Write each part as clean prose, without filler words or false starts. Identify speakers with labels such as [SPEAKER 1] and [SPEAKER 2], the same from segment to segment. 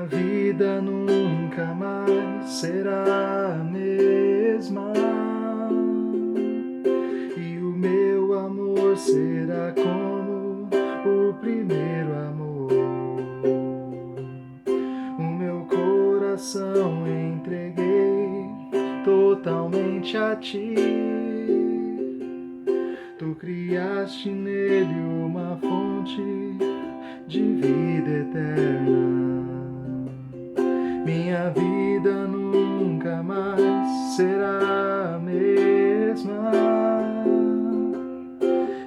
[SPEAKER 1] vida nunca mais será a mesma, e o meu amor será como o primeiro amor. O meu coração entreguei totalmente a ti. Tu criaste nele uma fonte de vida eterna. Minha vida nunca mais será a mesma,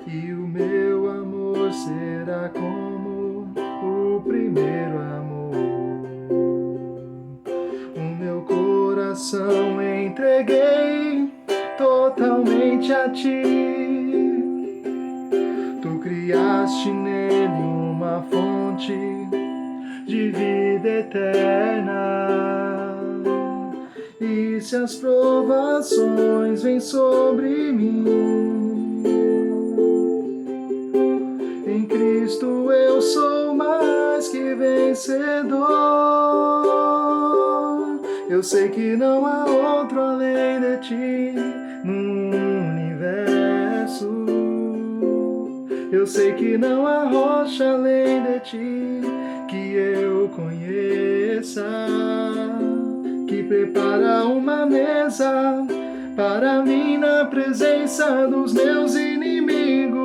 [SPEAKER 1] e o meu amor será como o primeiro amor. O meu coração entreguei totalmente a ti. Tu criaste nele uma fonte de vida eterna. E se as provações vêm sobre mim, em Cristo eu sou mais que vencedor. Eu sei que não há outro além de ti no universo. Eu sei que não há rocha além de ti que eu conheça, que prepara uma mesa para mim na presença dos meus inimigos.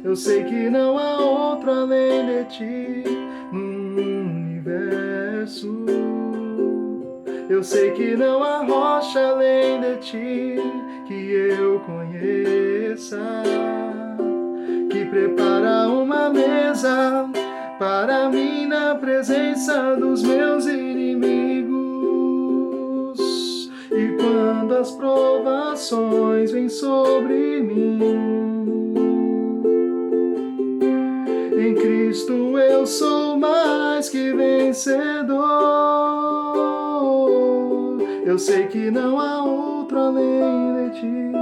[SPEAKER 1] Eu sei que não há outro além de ti no universo. Eu sei que não há rocha além de ti que eu conheça, que prepara uma mesa para mim na presença dos meus inimigos. E quando as provações vêm sobre mim, em Cristo eu sou mais que vencedor. Eu sei que não há outro além de ti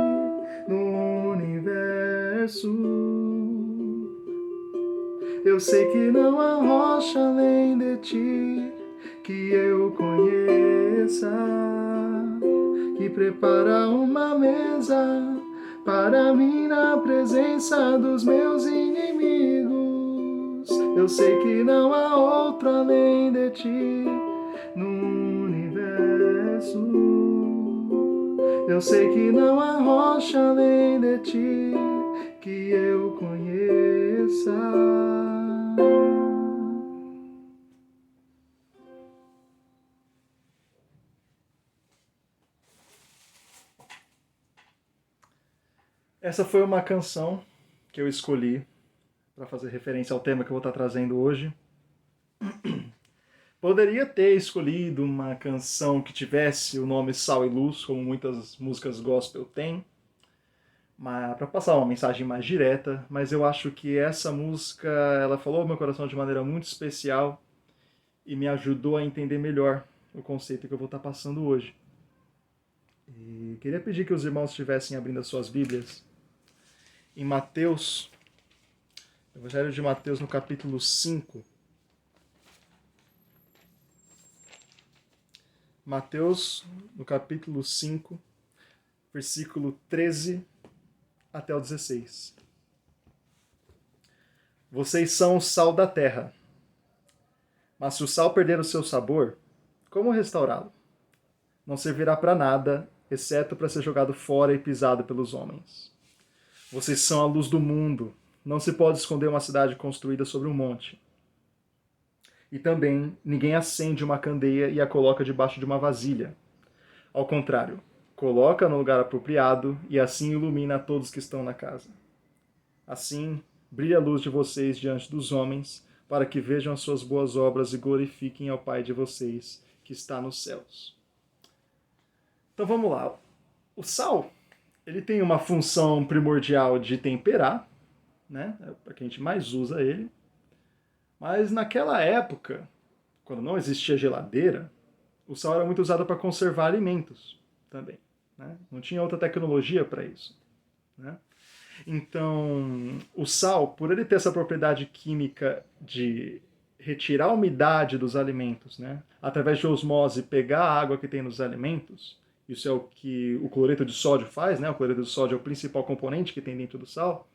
[SPEAKER 1] no universo. Eu sei que não há rocha além de ti que eu conheça, que prepara uma mesa para mim na presença dos meus inimigos. Eu sei que não há outro além de ti no universo. Eu sei que não há rocha além de ti que eu conheça. Essa foi uma canção que eu escolhi para fazer referência ao tema que eu vou estar trazendo hoje. Poderia ter escolhido uma canção que tivesse o nome Sal e Luz, como muitas músicas gospel têm, para passar uma mensagem mais direta, mas eu acho que essa música ela falou ao meu coração de maneira muito especial e me ajudou a entender melhor o conceito que eu vou estar passando hoje. E queria pedir que os irmãos estivessem abrindo as suas Bíblias em Mateus, Evangelho de Mateus, no capítulo 5. Mateus, no capítulo 5, versículo 13 até o 16. Vocês são o sal da terra. Mas se o sal perder o seu sabor, como restaurá-lo? Não servirá para nada, exceto para ser jogado fora e pisado pelos homens. Vocês são a luz do mundo. Não se pode esconder uma cidade construída sobre um monte. E também, ninguém acende uma candeia e a coloca debaixo de uma vasilha. Ao contrário, coloca no lugar apropriado e assim ilumina a todos que estão na casa. Assim, brilha a luz de vocês diante dos homens, para que vejam as suas boas obras e glorifiquem ao Pai de vocês, que está nos céus. Então vamos lá. O sal, ele tem uma função primordial de temperar, né? É para que a gente mais usa ele. Mas naquela época, quando não existia geladeira, o sal era muito usado para conservar alimentos também, né? Não tinha outra tecnologia para isso, né? Então, o sal, por ele ter essa propriedade química de retirar a umidade dos alimentos, né? Através de osmose, pegar a água que tem nos alimentos. Isso é o que o cloreto de sódio faz, né? O cloreto de sódio é o principal componente que tem dentro do sal.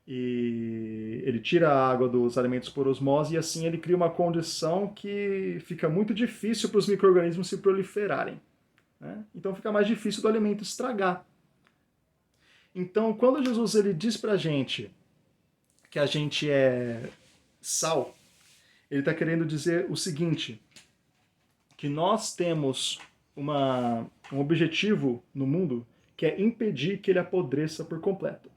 [SPEAKER 1] E ele tira a água dos alimentos por osmose e assim ele cria uma condição que fica muito difícil para os micro-organismos se proliferarem, né? Então fica mais difícil do alimento estragar. Então, quando Jesus ele diz para a gente que a gente é sal, ele está querendo dizer o seguinte, que nós temos um objetivo no mundo que é impedir que ele apodreça por completo.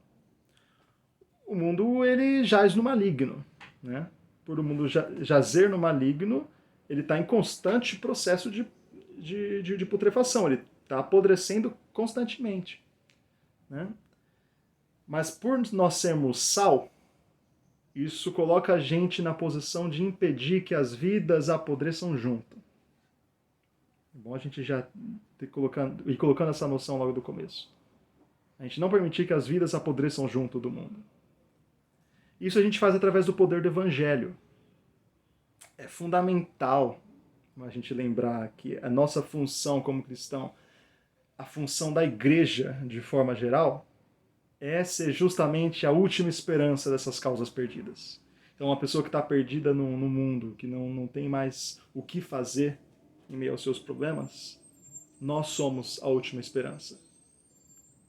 [SPEAKER 1] O mundo ele jaz no maligno, né? Por o mundo jazer no maligno, ele está em constante processo de putrefação, ele está apodrecendo constantemente, né? Mas por nós sermos sal, isso coloca a gente na posição de impedir que as vidas apodreçam junto. É bom a gente já ir colocando essa noção logo do começo. A gente não permitir que as vidas apodreçam junto do mundo. Isso a gente faz através do poder do Evangelho. É fundamental a gente lembrar que a nossa função como cristão, a função da igreja de forma geral, é ser justamente a última esperança dessas causas perdidas. Então, uma pessoa que está perdida no mundo, que não tem mais o que fazer em meio aos seus problemas, nós somos a última esperança.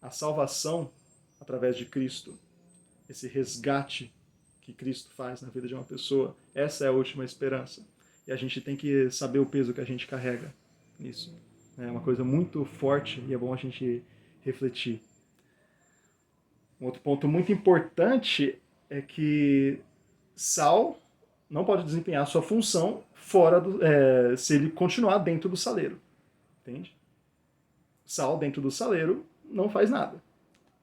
[SPEAKER 1] A salvação, através de Cristo, esse resgate que Cristo faz na vida de uma pessoa, essa é a última esperança. E a gente tem que saber o peso que a gente carrega nisso. É uma coisa muito forte e é bom a gente refletir. Um outro ponto muito importante é que sal não pode desempenhar sua função se ele continuar dentro do saleiro. Entende? Sal dentro do saleiro não faz nada.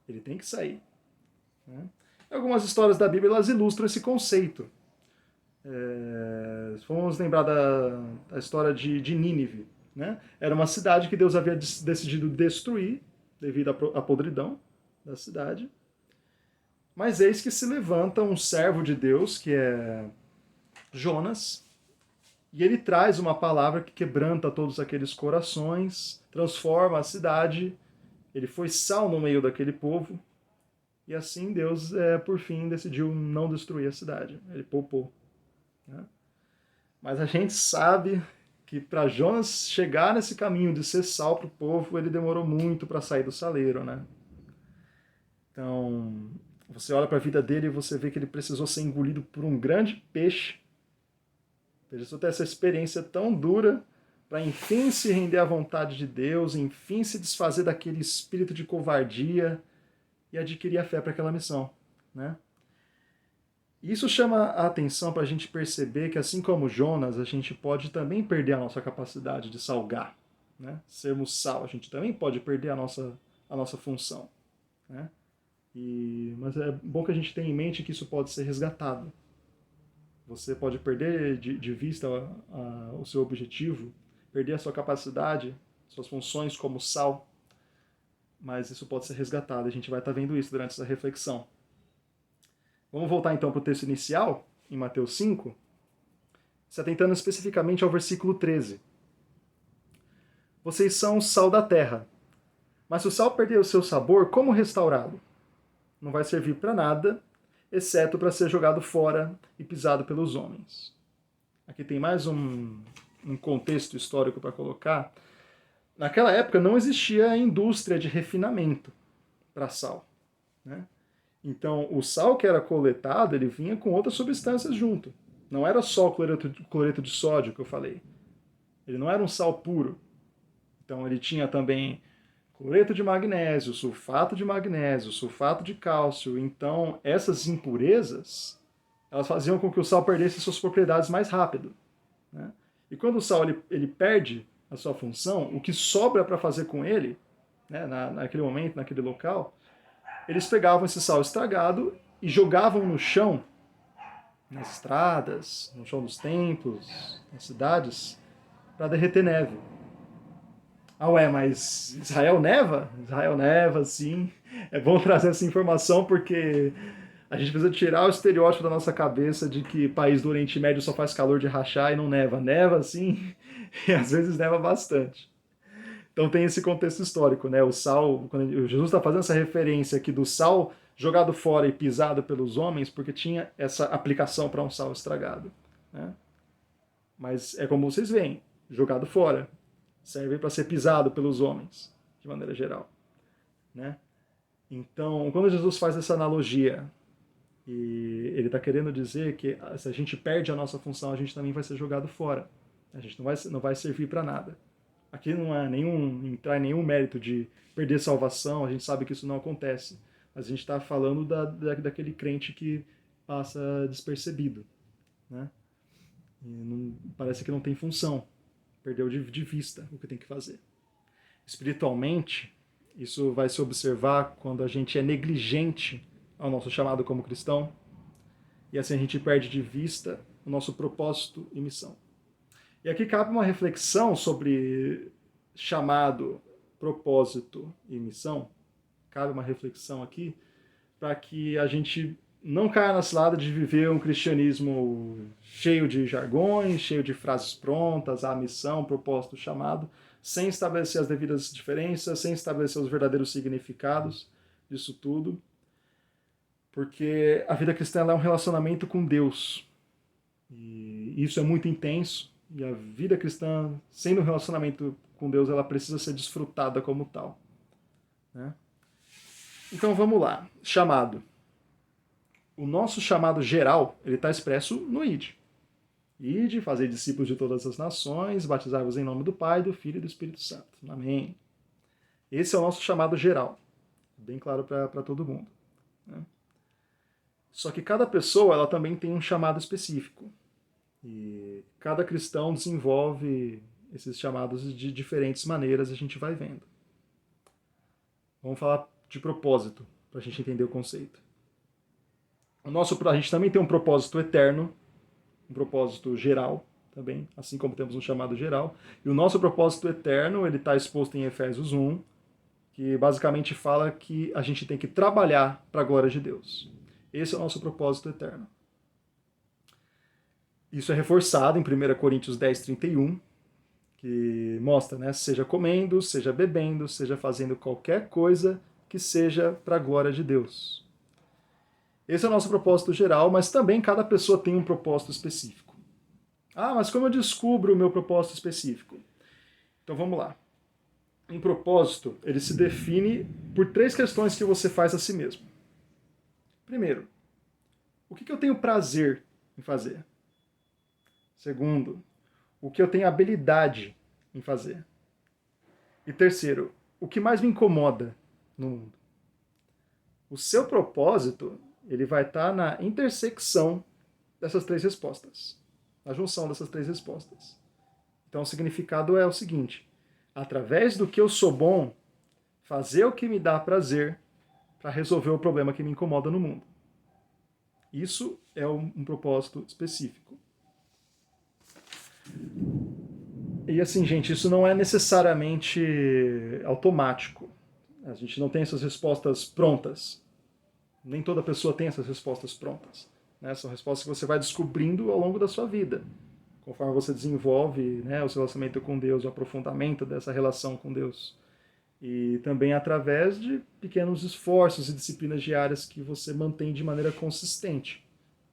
[SPEAKER 1] Ele tem que sair. Né? Algumas histórias da Bíblia elas ilustram esse conceito. Vamos lembrar da história de Nínive. Né? Era uma cidade que Deus havia decidido destruir devido à podridão da cidade. Mas eis que se levanta um servo de Deus, que é Jonas, e ele traz uma palavra que quebranta todos aqueles corações, transforma a cidade, ele foi sal no meio daquele povo, e assim Deus, por fim, decidiu não destruir a cidade. Ele poupou. Né? Mas a gente sabe que para Jonas chegar nesse caminho de ser sal para o povo, ele demorou muito para sair do saleiro. Né? Então, você olha para a vida dele e você vê que ele precisou ser engolido por um grande peixe. Ele precisou ter essa experiência tão dura para enfim se render à vontade de Deus, enfim se desfazer daquele espírito de covardia e adquirir a fé para aquela missão. Né? Isso chama a atenção para a gente perceber que, assim como Jonas, a gente pode também perder a nossa capacidade de salgar. Né? Sermos sal, a gente também pode perder a nossa função. Né? Mas é bom que a gente tenha em mente que isso pode ser resgatado. Você pode perder de vista o seu objetivo, perder a sua capacidade, suas funções como sal, mas isso pode ser resgatado. A gente vai estar vendo isso durante essa reflexão. Vamos voltar então para o texto inicial, em Mateus 5, se atentando especificamente ao versículo 13. Vocês são o sal da terra, mas se o sal perder o seu sabor, como restaurá-lo? Não vai servir para nada, exceto para ser jogado fora e pisado pelos homens. Aqui tem mais um contexto histórico para colocar. Naquela época não existia indústria de refinamento para sal. Né? Então, o sal que era coletado, ele vinha com outras substâncias junto. Não era só o cloreto de sódio que eu falei. Ele não era um sal puro. Então, ele tinha também cloreto de magnésio, sulfato de cálcio. Então, essas impurezas, elas faziam com que o sal perdesse suas propriedades mais rápido. Né? E quando o sal ele perde a sua função, o que sobra para fazer com ele, né, naquele momento, naquele local, eles pegavam esse sal estragado e jogavam no chão, nas estradas, no chão dos templos, nas cidades, para derreter neve. Mas Israel neva? Israel neva, sim. É bom trazer essa informação porque A gente precisa tirar o estereótipo da nossa cabeça de que país do Oriente Médio só faz calor de rachar e não neva. Neva, sim, e às vezes neva bastante. Então tem esse contexto histórico, né? O sal, quando Jesus está fazendo essa referência aqui do sal jogado fora e pisado pelos homens, porque tinha essa aplicação para um sal estragado, né? Mas é como vocês veem, jogado fora, serve para ser pisado pelos homens, de maneira geral, né? Então, quando Jesus faz essa analogia, e ele está querendo dizer que se a gente perde a nossa função, a gente também vai ser jogado fora. A gente não vai servir para nada. Aqui não é entrar em nenhum mérito de perder salvação, a gente sabe que isso não acontece. Mas a gente está falando daquele crente que passa despercebido, né? E parece que não tem função, perdeu de vista o que tem que fazer. Espiritualmente, isso vai se observar quando a gente é negligente ao nosso chamado como cristão, e assim a gente perde de vista o nosso propósito e missão. E aqui cabe uma reflexão sobre chamado, propósito e missão. Cabe uma reflexão aqui para que a gente não caia na cilada de viver um cristianismo cheio de jargões, cheio de frases prontas, a missão, propósito, chamado, sem estabelecer as devidas diferenças, sem estabelecer os verdadeiros significados disso tudo. Porque a vida cristã é um relacionamento com Deus. E isso é muito intenso. E a vida cristã, sendo um relacionamento com Deus, ela precisa ser desfrutada como tal, né? Então vamos lá. Chamado. O nosso chamado geral, ele está expresso no ID. ID, fazer discípulos de todas as nações, batizar-vos em nome do Pai, do Filho e do Espírito Santo. Amém. Esse é o nosso chamado geral. Bem claro para todo mundo, né? Só que cada pessoa, ela também tem um chamado específico. E cada cristão desenvolve esses chamados de diferentes maneiras, a gente vai vendo. Vamos falar de propósito, para a gente entender o conceito. A gente também tem um propósito eterno, um propósito geral também, assim como temos um chamado geral. E o nosso propósito eterno, ele está exposto em Efésios 1, que basicamente fala que a gente tem que trabalhar para a glória de Deus. Esse é o nosso propósito eterno. Isso é reforçado em 1 Coríntios 10, 31, que mostra, né? Seja comendo, seja bebendo, seja fazendo qualquer coisa que seja para a glória de Deus. Esse é o nosso propósito geral, mas também cada pessoa tem um propósito específico. Ah, mas como eu descubro o meu propósito específico? Então vamos lá. Um propósito, ele se define por 3 questões que você faz a si mesmo. Primeiro, o que eu tenho prazer em fazer? Segundo, o que eu tenho habilidade em fazer? E terceiro, o que mais me incomoda no mundo? O seu propósito, ele vai estar na intersecção dessas 3 respostas, na junção dessas 3 respostas. Então o significado é o seguinte: através do que eu sou bom, fazer o que me dá prazer para resolver o problema que me incomoda no mundo. Isso é um propósito específico. E assim, gente, isso não é necessariamente automático. A gente não tem essas respostas prontas. Nem toda pessoa tem essas respostas prontas, né? São respostas que você vai descobrindo ao longo da sua vida. Conforme você desenvolve, né, o seu relacionamento com Deus, o aprofundamento dessa relação com Deus. E também através de pequenos esforços e disciplinas diárias que você mantém de maneira consistente,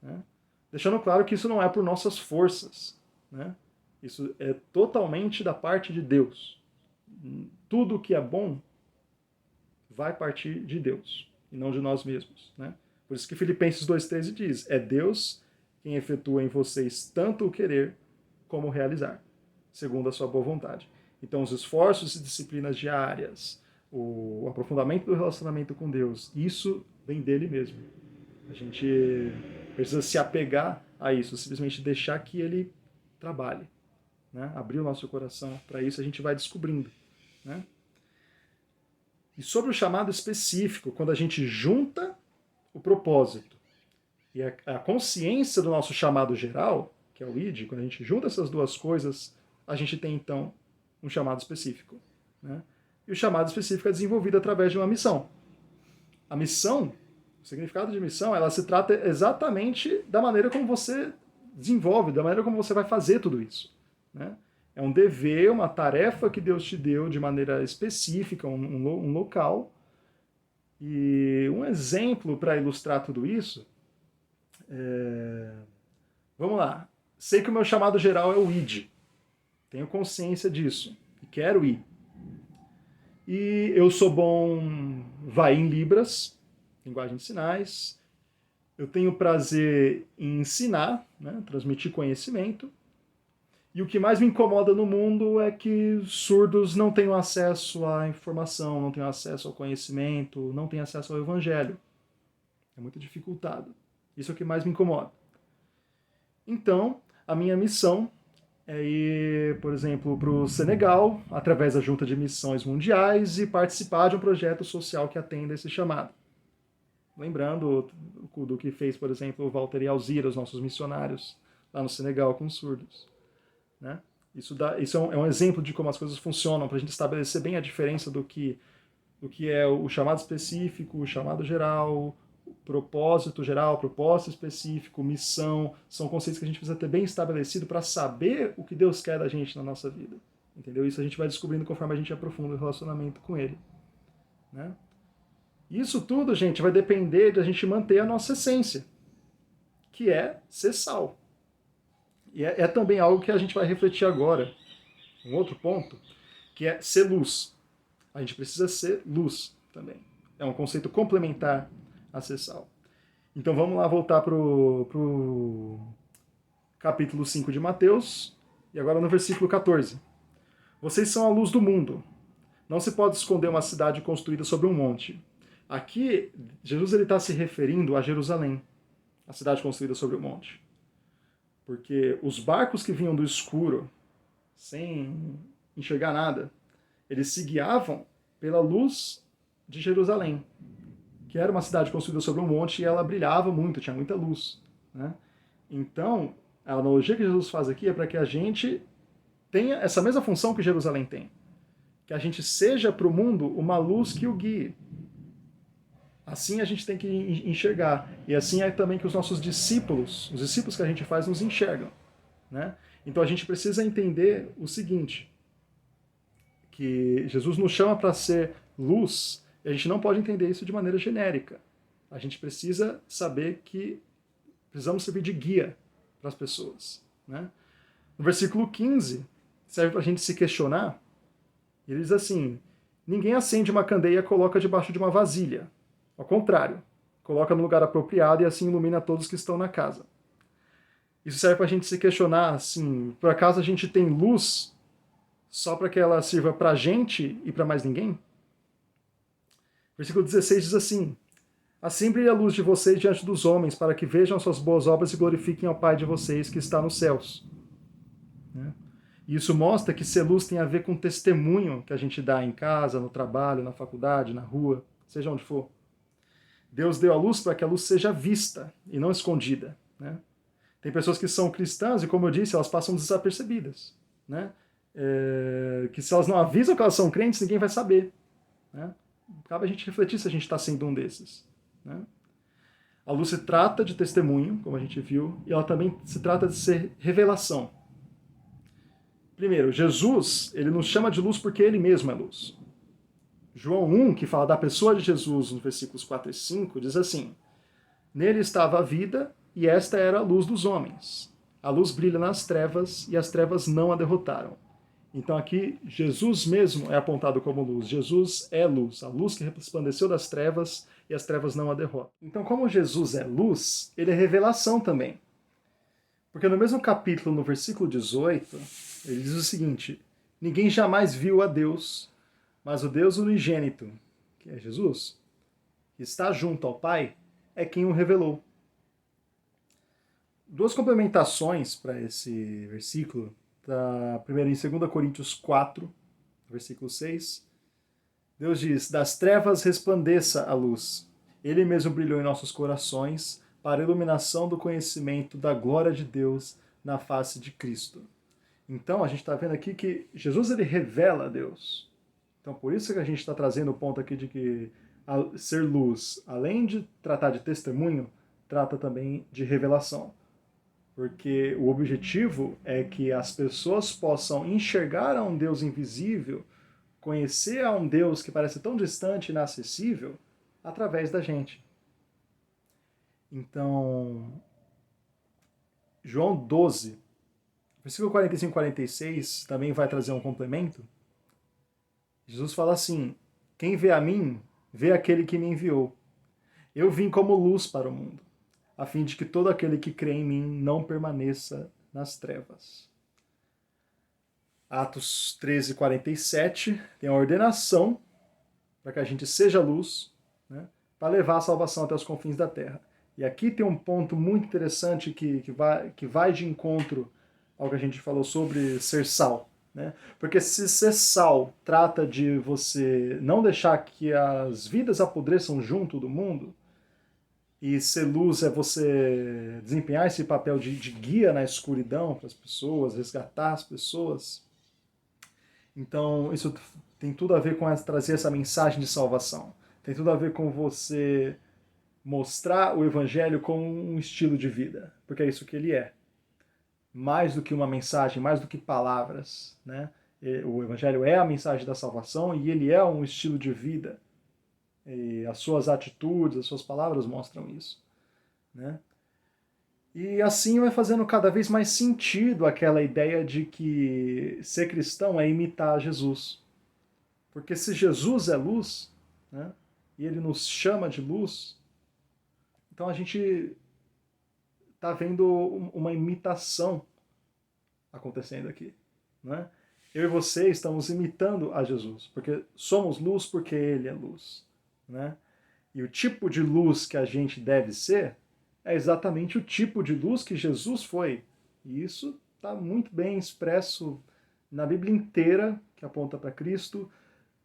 [SPEAKER 1] né? Deixando claro que isso não é por nossas forças, né? Isso é totalmente da parte de Deus. Tudo que é bom vai partir de Deus e não de nós mesmos, né? Por isso que Filipenses 2,13 diz: é Deus quem efetua em vocês tanto o querer como o realizar, segundo a sua boa vontade. Então, os esforços e disciplinas diárias, o aprofundamento do relacionamento com Deus, isso vem dele mesmo. A gente precisa se apegar a isso, simplesmente deixar que ele trabalhe, né? Abrir o nosso coração para isso, a gente vai descobrindo, né? E sobre o chamado específico, quando a gente junta o propósito e a consciência do nosso chamado geral, que é o ID, quando a gente junta essas duas coisas, a gente tem então um chamado específico, né? E o chamado específico é desenvolvido através de uma missão. A missão significado de missão, ela se trata exatamente da maneira como você desenvolve, da maneira como você vai fazer tudo isso. Né? É um dever, uma tarefa que Deus te deu de maneira específica, um local. E um exemplo para ilustrar tudo isso, vamos lá. Sei que o meu chamado geral é o ID. Tenho consciência disso. E quero ir. E eu sou bom, em Libras, linguagem de sinais. Eu tenho prazer em ensinar, né, transmitir conhecimento. E o que mais me incomoda no mundo é que surdos não tenham acesso à informação, não tenham acesso ao conhecimento, não tenham acesso ao evangelho. É muito dificultado. Isso é o que mais me incomoda. Então, a minha missão é ir, por exemplo, para o Senegal, através da Junta de Missões Mundiais, e participar de um projeto social que atenda esse chamado. Lembrando do que fez, por exemplo, o Walter e Alzira, os nossos missionários, lá no Senegal com os surdos. Né? Isso é um exemplo de como as coisas funcionam, para a gente estabelecer bem a diferença do que é o chamado específico, o chamado geral, o propósito geral, propósito específico, missão. São conceitos que a gente precisa ter bem estabelecido para saber o que Deus quer da gente na nossa vida. Entendeu? Isso a gente vai descobrindo conforme a gente aprofunda o relacionamento com Ele. Né? Isso tudo, gente, vai depender de a gente manter a nossa essência, que é ser sal. E é também algo que a gente vai refletir agora. Um outro ponto, que é ser luz. A gente precisa ser luz também. É um conceito complementar a ser sal. Então vamos lá voltar para o capítulo 5 de Mateus, e agora no versículo 14. Vocês são a luz do mundo. Não se pode esconder uma cidade construída sobre um monte. Aqui, Jesus está se referindo a Jerusalém, a cidade construída sobre o monte. Porque os barcos que vinham do escuro, sem enxergar nada, eles se guiavam pela luz de Jerusalém, que era uma cidade construída sobre um monte e ela brilhava muito, tinha muita luz. Né? Então, a analogia que Jesus faz aqui é para que a gente tenha essa mesma função que Jerusalém tem. Que a gente seja para o mundo uma luz que o guie. Assim a gente tem que enxergar. E assim é também que os nossos discípulos, os discípulos que a gente faz, nos enxergam. Né? Então a gente precisa entender o seguinte, que Jesus nos chama para ser luz, e a gente não pode entender isso de maneira genérica. A gente precisa saber que precisamos servir de guia para as pessoas. Né? No versículo 15, serve para a gente se questionar. Ele diz assim, ninguém acende uma candeia e coloca debaixo de uma vasilha. Ao contrário, coloca no lugar apropriado e assim ilumina todos que estão na casa. Isso serve para a gente se questionar, assim, por acaso a gente tem luz só para que ela sirva para a gente e para mais ninguém? Versículo 16 diz assim, assim brilha a luz de vocês diante dos homens, para que vejam suas boas obras e glorifiquem ao Pai de vocês que está nos céus. Né? E isso mostra que ser luz tem a ver com o testemunho que a gente dá em casa, no trabalho, na faculdade, na rua, seja onde for. Deus deu a luz para que a luz seja vista e não escondida. Né? Tem pessoas que são cristãs e, como eu disse, elas passam desapercebidas. Né? Que se elas não avisam que elas são crentes, ninguém vai saber. Né? Cabe a gente refletir se a gente está sendo um desses. Né? A luz se trata de testemunho, como a gente viu, e ela também se trata de ser revelação. Primeiro, Jesus, ele nos chama de luz porque ele mesmo é luz. João 1, que fala da pessoa de Jesus, nos versículos 4 e 5, diz assim, nele estava a vida, e esta era a luz dos homens. A luz brilha nas trevas, e as trevas não a derrotaram. Então aqui, Jesus mesmo é apontado como luz. Jesus é luz, a luz que resplandeceu das trevas, e as trevas não a derrotam. Então, como Jesus é luz, ele é revelação também. Porque no mesmo capítulo, no versículo 18, ele diz o seguinte, ninguém jamais viu a Deus, mas o Deus unigênito, que é Jesus, que está junto ao Pai, é quem o revelou. Duas complementações para esse versículo. Primeiro, em 2 Coríntios 4, versículo 6, Deus diz, das trevas resplandeça a luz. Ele mesmo brilhou em nossos corações para a iluminação do conhecimento da glória de Deus na face de Cristo. Então, a gente está vendo aqui que Jesus ele revela a Deus. Então, por isso que a gente está trazendo o ponto aqui de que ser luz, além de tratar de testemunho, trata também de revelação. Porque o objetivo é que as pessoas possam enxergar a um Deus invisível, conhecer a um Deus que parece tão distante e inacessível, através da gente. Então, João 12, versículo 45 e 46, também vai trazer um complemento. Jesus fala assim: quem vê a mim, vê aquele que me enviou. Eu vim como luz para o mundo, a fim de que todo aquele que crê em mim não permaneça nas trevas. Atos 13, 47 tem a ordenação para que a gente seja luz, né, para levar a salvação até os confins da terra. E aqui tem um ponto muito interessante que vai de encontro ao que a gente falou sobre ser sal. Né? Porque se ser sal trata de você não deixar que as vidas apodreçam junto do mundo, e ser luz é você desempenhar esse papel de guia na escuridão para as pessoas, resgatar as pessoas. Então, isso tem tudo a ver com trazer essa mensagem de salvação. Tem tudo a ver com você mostrar o evangelho como um estilo de vida, porque é isso que ele é. Mais do que uma mensagem, mais do que palavras, né? O evangelho é a mensagem da salvação e ele é um estilo de vida. E as suas atitudes, as suas palavras mostram isso, né? E assim vai fazendo cada vez mais sentido aquela ideia de que ser cristão é imitar Jesus. Porque se Jesus é luz, né, e ele nos chama de luz, então a gente está vendo uma imitação acontecendo aqui. Né? Eu e você estamos imitando a Jesus, porque somos luz porque ele é luz. Né? E o tipo de luz que a gente deve ser é exatamente o tipo de luz que Jesus foi. E isso está muito bem expresso na Bíblia inteira, que aponta para Cristo,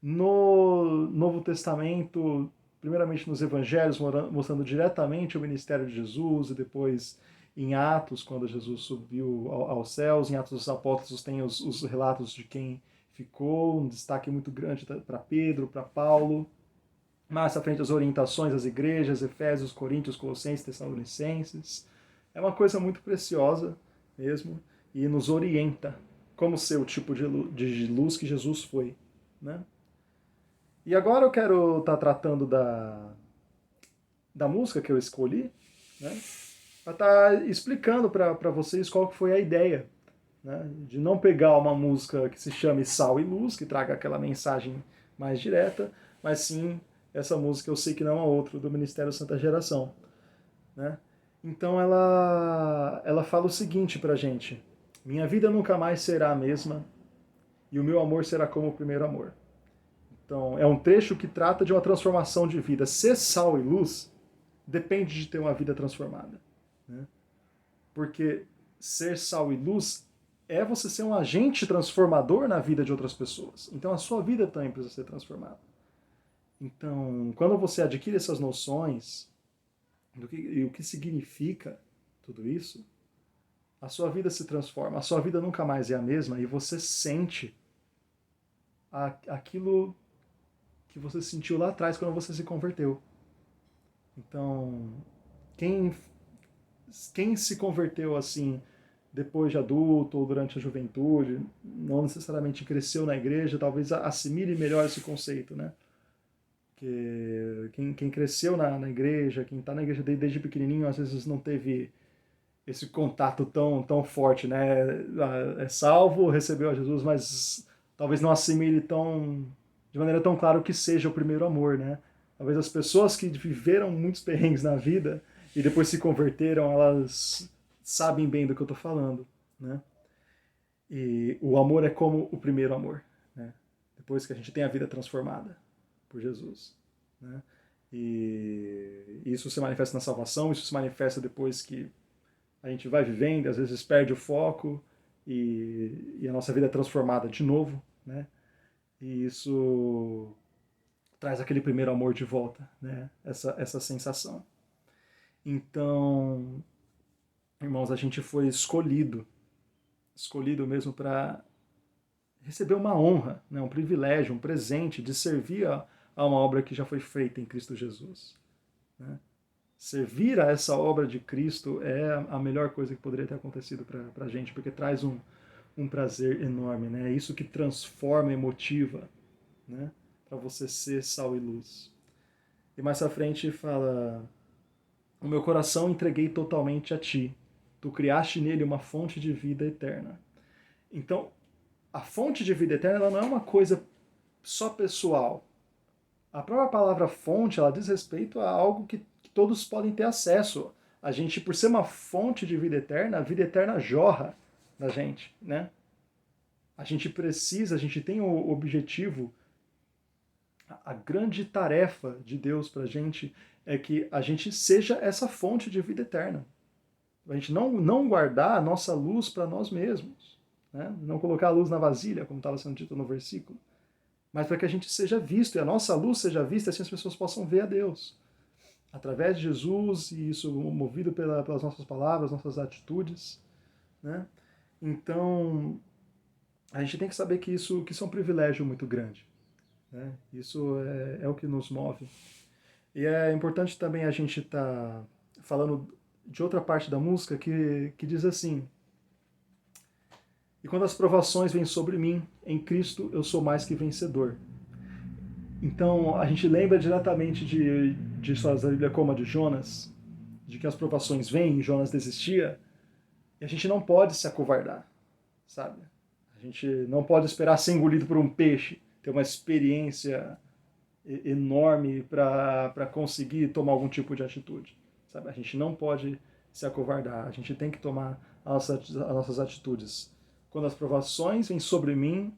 [SPEAKER 1] no Novo Testamento, primeiramente nos Evangelhos, mostrando diretamente o ministério de Jesus, e depois em Atos, quando Jesus subiu aos céus. Em Atos dos Apóstolos tem os relatos de quem ficou, um destaque muito grande para Pedro, para Paulo. Mais à frente as orientações às igrejas, Efésios, Coríntios, Colossenses, Tessalonicenses. É uma coisa muito preciosa mesmo, e nos orienta como ser o tipo de luz que Jesus foi. Né? E agora eu quero estar tratando da música que eu escolhi, né? Para estar explicando para vocês qual foi a ideia, né? De não pegar uma música que se chame Sal e Luz, que traga aquela mensagem mais direta, mas sim essa música Eu Sei Que Não Há Outro, do Ministério Santa Geração. Né? Então ela fala o seguinte pra gente: minha vida nunca mais será a mesma e o meu amor será como o primeiro amor. Então, é um trecho que trata de uma transformação de vida. Ser sal e luz depende de ter uma vida transformada. Né? Porque ser sal e luz é você ser um agente transformador na vida de outras pessoas. Então, a sua vida também precisa ser transformada. Então, quando você adquire essas noções e o que significa tudo isso, a sua vida se transforma. A sua vida nunca mais é a mesma e você sente aquilo que você sentiu lá atrás quando você se converteu. Então, quem se converteu assim depois de adulto ou durante a juventude, não necessariamente cresceu na igreja, talvez assimile melhor esse conceito, né? Que quem cresceu na igreja, quem está na igreja desde pequenininho, às vezes não teve esse contato tão forte, né? É salvo, recebeu a Jesus, mas talvez não assimile de maneira tão clara o que seja o primeiro amor, né? Talvez as pessoas que viveram muitos perrengues na vida e depois se converteram, elas sabem bem do que eu estou falando, né? E o amor é como o primeiro amor, né? Depois que a gente tem a vida transformada por Jesus, né? E isso se manifesta na salvação, isso se manifesta depois que a gente vai vivendo, às vezes perde o foco e a nossa vida é transformada de novo, né? E isso traz aquele primeiro amor de volta, né? Essa sensação. Então, irmãos, a gente foi escolhido mesmo para receber uma honra, né? Um privilégio, um presente de servir a uma obra que já foi feita em Cristo Jesus. Né? Servir a essa obra de Cristo é a melhor coisa que poderia ter acontecido para a gente, porque traz um prazer enorme. Né? É isso que transforma e motiva, né? Para você ser sal e luz. E mais à frente fala: o meu coração entreguei totalmente a ti. Tu criaste nele uma fonte de vida eterna. Então, a fonte de vida eterna ela não é uma coisa só pessoal. A própria palavra fonte, ela diz respeito a algo que todos podem ter acesso. A gente, por ser uma fonte de vida eterna, a vida eterna jorra da gente, né? A gente precisa, a gente tem o objetivo, a grande tarefa de Deus pra gente é que a gente seja essa fonte de vida eterna. A gente não guardar a nossa luz para nós mesmos, né? Não colocar a luz na vasilha, como estava sendo dito no versículo, mas para que a gente seja visto, e a nossa luz seja vista, assim as pessoas possam ver a Deus. Através de Jesus, e isso movido pelas nossas palavras, nossas atitudes. Né? Então, a gente tem que saber que isso é um privilégio muito grande. Né? Isso é o que nos move. E é importante também a gente estar falando de outra parte da música que diz assim: e quando as provações vêm sobre mim, em Cristo eu sou mais que vencedor. Então, a gente lembra diretamente de histórias da Bíblia como a de Jonas, de que as provações vêm, Jonas desistia, e a gente não pode se acovardar, sabe? A gente não pode esperar ser engolido por um peixe, ter uma experiência enorme para conseguir tomar algum tipo de atitude, sabe? A gente não pode se acovardar, a gente tem que tomar as nossas atitudes. Quando as provações vêm sobre mim,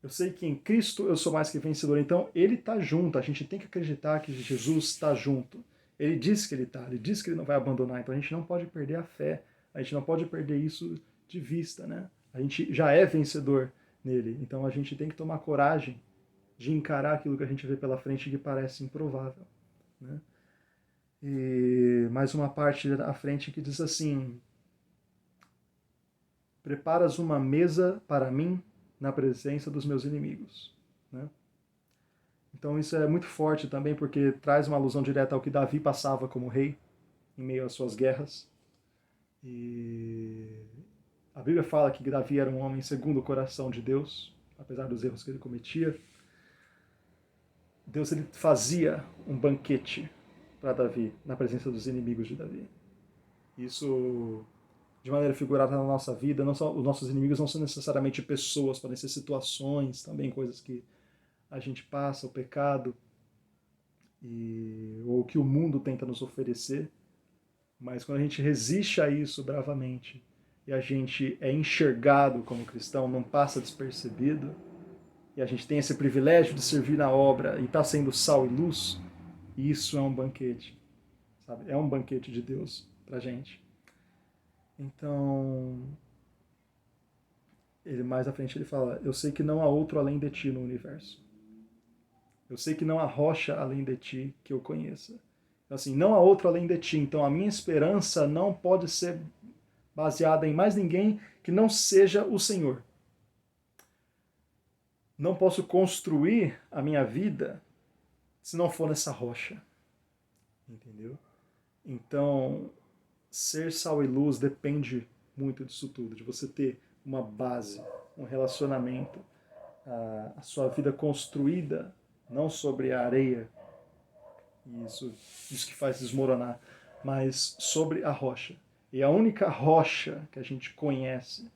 [SPEAKER 1] eu sei que em Cristo eu sou mais que vencedor. Então, Ele está junto. A gente tem que acreditar que Jesus está junto. Ele diz que Ele está, Ele diz que Ele não vai abandonar. Então, a gente não pode perder a fé. A gente não pode perder isso de vista, né? A gente já é vencedor nele. Então, a gente tem que tomar coragem de encarar aquilo que a gente vê pela frente que parece improvável. Né? E mais uma parte à frente que diz assim: preparas uma mesa para mim na presença dos meus inimigos. Né? Então isso é muito forte também, porque traz uma alusão direta ao que Davi passava como rei, em meio às suas guerras. E a Bíblia fala que Davi era um homem segundo o coração de Deus, apesar dos erros que ele cometia. Deus ele fazia um banquete para Davi, na presença dos inimigos de Davi. Isso, de maneira figurada na nossa vida, não só, os nossos inimigos não são necessariamente pessoas, podem ser situações, também coisas que a gente passa, o pecado, ou o que o mundo tenta nos oferecer. Mas quando a gente resiste a isso bravamente, e a gente é enxergado como cristão, não passa despercebido, e a gente tem esse privilégio de servir na obra e está sendo sal e luz, isso é um banquete, sabe? É um banquete de Deus pra gente. Então, ele mais à frente ele fala: eu sei que não há outro além de ti no universo. Eu sei que não há rocha além de ti que eu conheça. Então, assim, não há outro além de ti. Então, a minha esperança não pode ser baseada em mais ninguém que não seja o Senhor. Não posso construir a minha vida se não for nessa rocha. Entendeu? Então, ser sal e luz depende muito disso tudo, de você ter uma base, um relacionamento, a sua vida construída não sobre a areia, isso que faz desmoronar, mas sobre a rocha. E a única rocha que a gente conhece,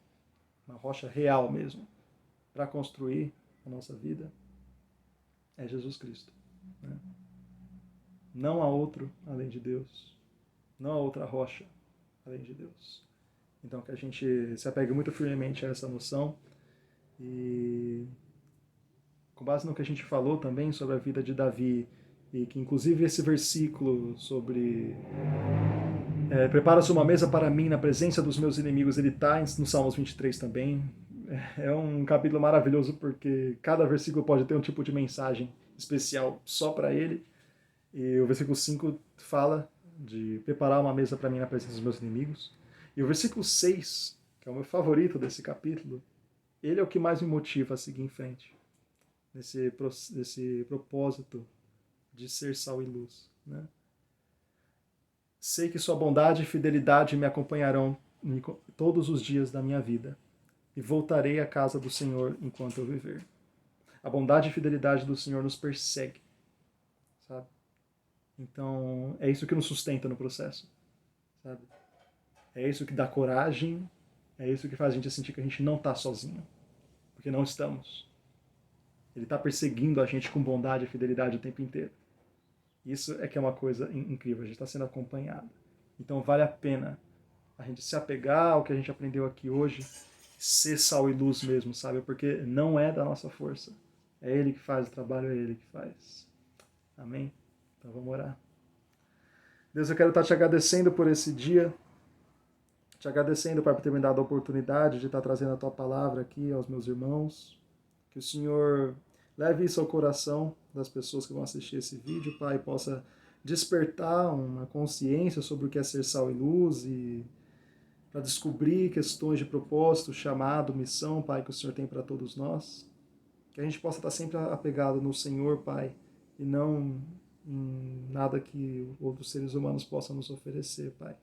[SPEAKER 1] uma rocha real mesmo, para construir a nossa vida, é Jesus Cristo. Né? Não há outro além de Deus. Não há outra rocha além de Deus. Então que a gente se apegue muito firmemente a essa noção e com base no que a gente falou também sobre a vida de Davi, e que inclusive esse versículo sobre prepara-se uma mesa para mim na presença dos meus inimigos, ele está no Salmos 23 também. É um capítulo maravilhoso porque cada versículo pode ter um tipo de mensagem especial só para ele. E o versículo 5 fala de preparar uma mesa para mim na presença dos meus inimigos. E o versículo 6, que é o meu favorito desse capítulo, ele é o que mais me motiva a seguir em frente. nesse propósito de ser sal e luz, né? Sei que sua bondade e fidelidade me acompanharão todos os dias da minha vida, e voltarei à casa do Senhor enquanto eu viver. A bondade e fidelidade do Senhor nos persegue, sabe? Então, é isso que nos sustenta no processo, sabe? É isso que dá coragem, é isso que faz a gente sentir que a gente não está sozinho, porque não estamos. Ele está perseguindo a gente com bondade e fidelidade o tempo inteiro. Isso é que é uma coisa incrível, a gente está sendo acompanhado. Então vale a pena a gente se apegar ao que a gente aprendeu aqui hoje, ser sal e luz mesmo, sabe? Porque não é da nossa força. É Ele que faz o trabalho, é Ele que faz. Amém? Então vamos orar. Deus, eu quero estar te agradecendo por esse dia, te agradecendo, Pai, por ter me dado a oportunidade de estar trazendo a Tua palavra aqui aos meus irmãos. Que o Senhor leve isso ao coração das pessoas que vão assistir esse vídeo, Pai, possa despertar uma consciência sobre o que é ser sal e luz e para descobrir questões de propósito, chamado, missão, Pai, que o Senhor tem para todos nós. Que a gente possa estar sempre apegado no Senhor, Pai, e não em nada que outros seres humanos possam nos oferecer, Pai.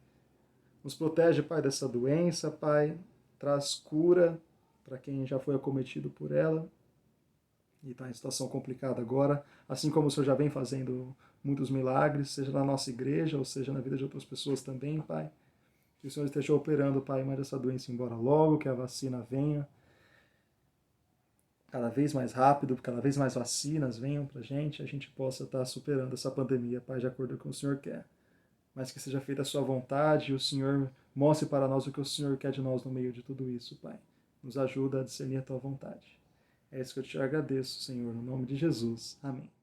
[SPEAKER 1] Nos protege, Pai, dessa doença, Pai. Traz cura para quem já foi acometido por ela e está em situação complicada agora, assim como o Senhor já vem fazendo muitos milagres, seja na nossa igreja ou seja na vida de outras pessoas também, Pai. Que o Senhor esteja operando, Pai, mande essa doença embora logo, que a vacina venha cada vez mais rápido, cada vez mais vacinas venham para a gente possa estar superando essa pandemia, Pai, de acordo com o que o Senhor quer. Mas que seja feita a sua vontade e o Senhor mostre para nós o que o Senhor quer de nós no meio de tudo isso, Pai. Nos ajuda a discernir a tua vontade. É isso que eu te agradeço, Senhor, no nome de Jesus. Amém.